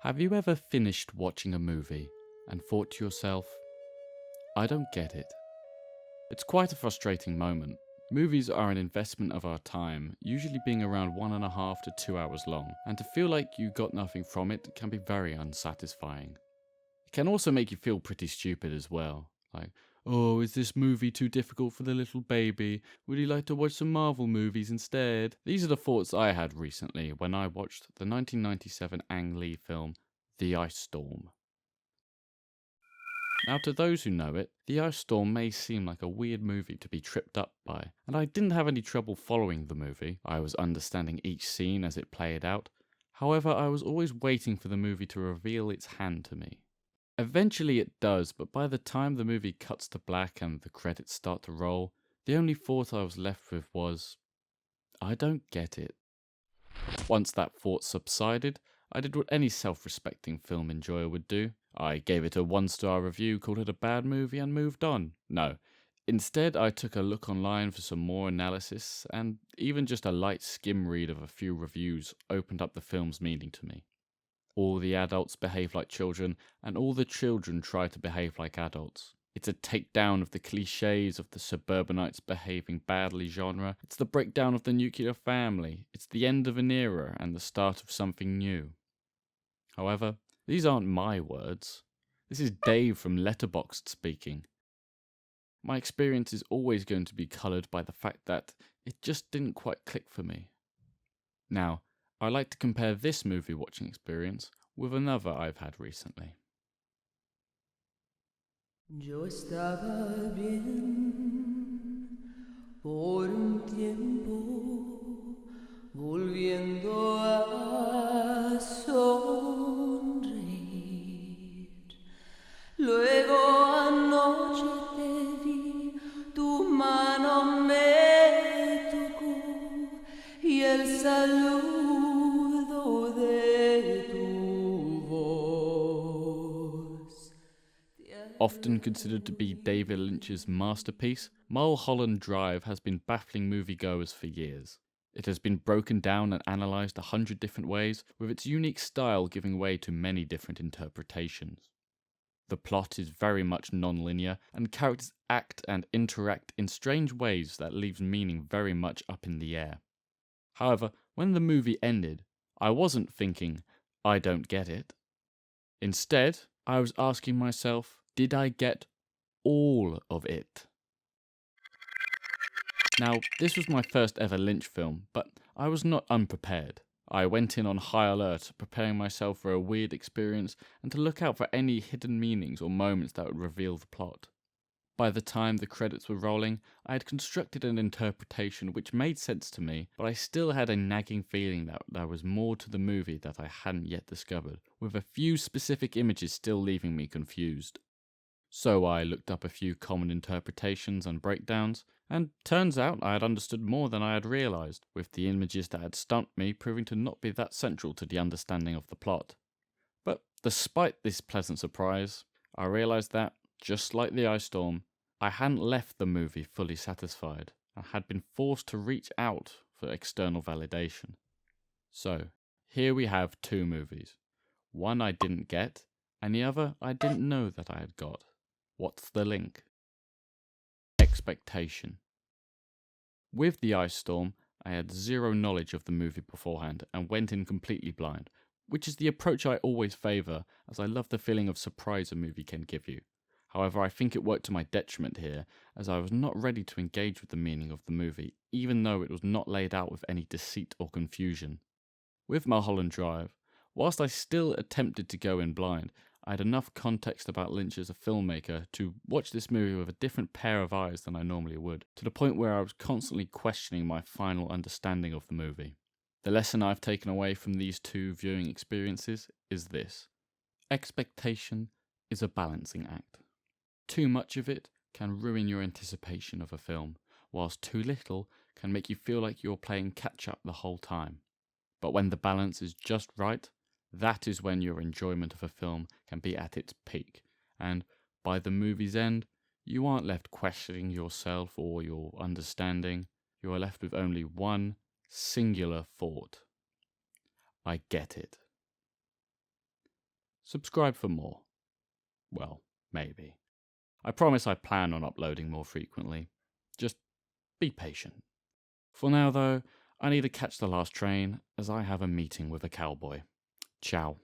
Have you ever finished watching a movie and thought to yourself, I don't get it? It's quite a frustrating moment. Movies are an investment of our time, usually being around 1.5 to 2 hours long, and to feel like you got nothing from it can be very unsatisfying. It can also make you feel pretty stupid as well. Like, oh, is this movie too difficult for the little baby? Would you like to watch some Marvel movies instead? These are the thoughts I had recently when I watched the 1997 Ang Lee film, The Ice Storm. Now, to those who know it, The Ice Storm may seem like a weird movie to be tripped up by, and I didn't have any trouble following the movie. I was understanding each scene as it played out. However, I was always waiting for the movie to reveal its hand to me. Eventually it does, but by the time the movie cuts to black and the credits start to roll, the only thought I was left with was, I don't get it. Once that thought subsided, I did what any self-respecting film enjoyer would do. I gave it a 1-star review, called it a bad movie, and moved on. No. Instead, I took a look online for some more analysis, and even just a light skim read of a few reviews opened up the film's meaning to me. All the adults behave like children, and all the children try to behave like adults. It's a takedown of the cliches of the suburbanites behaving badly genre. It's the breakdown of the nuclear family. It's the end of an era and the start of something new. However, these aren't my words. This is Dave from Letterboxd speaking. My experience is always going to be coloured by the fact that it just didn't quite click for me. Now, I like to compare this movie watching experience with another I've had recently. Yo estaba bien por un tiempo, volviendo a sonreír. Luego anoche te vi, tu mano me tocó y el saludo de tu voz. Often considered to be David Lynch's masterpiece, Mulholland Drive has been baffling moviegoers for years. It has been broken down and analysed 100 different ways, with its unique style giving way to many different interpretations. The plot is very much non-linear, and characters act and interact in strange ways that leaves meaning very much up in the air. However, when the movie ended, I wasn't thinking, I don't get it. Instead, I was asking myself, did I get all of it? Now, this was my first ever Lynch film, but I was not unprepared. I went in on high alert, preparing myself for a weird experience and to look out for any hidden meanings or moments that would reveal the plot. By the time the credits were rolling, I had constructed an interpretation which made sense to me, but I still had a nagging feeling that there was more to the movie that I hadn't yet discovered, with a few specific images still leaving me confused. So I looked up a few common interpretations and breakdowns, and turns out I had understood more than I had realised, with the images that had stumped me proving to not be that central to the understanding of the plot. But despite this pleasant surprise, I realised that, just like The Ice Storm, I hadn't left the movie fully satisfied, and had been forced to reach out for external validation. So, here we have two movies. One I didn't get, and the other I didn't know that I had got. What's the link? Expectation. With The Ice Storm, I had zero knowledge of the movie beforehand and went in completely blind, which is the approach I always favour, as I love the feeling of surprise a movie can give you. However, I think it worked to my detriment here, as I was not ready to engage with the meaning of the movie, even though it was not laid out with any deceit or confusion. With Mulholland Drive, whilst I still attempted to go in blind, I had enough context about Lynch as a filmmaker to watch this movie with a different pair of eyes than I normally would, to the point where I was constantly questioning my final understanding of the movie. The lesson I've taken away from these two viewing experiences is this: expectation is a balancing act. Too much of it can ruin your anticipation of a film, whilst too little can make you feel like you're playing catch-up the whole time. But when the balance is just right, that is when your enjoyment of a film can be at its peak, and by the movie's end, you aren't left questioning yourself or your understanding. You are left with only one singular thought: I get it. Subscribe for more. Well, maybe. I promise I plan on uploading more frequently. Just be patient. For now, though, I need to catch the last train as I have a meeting with a cowboy. Ciao.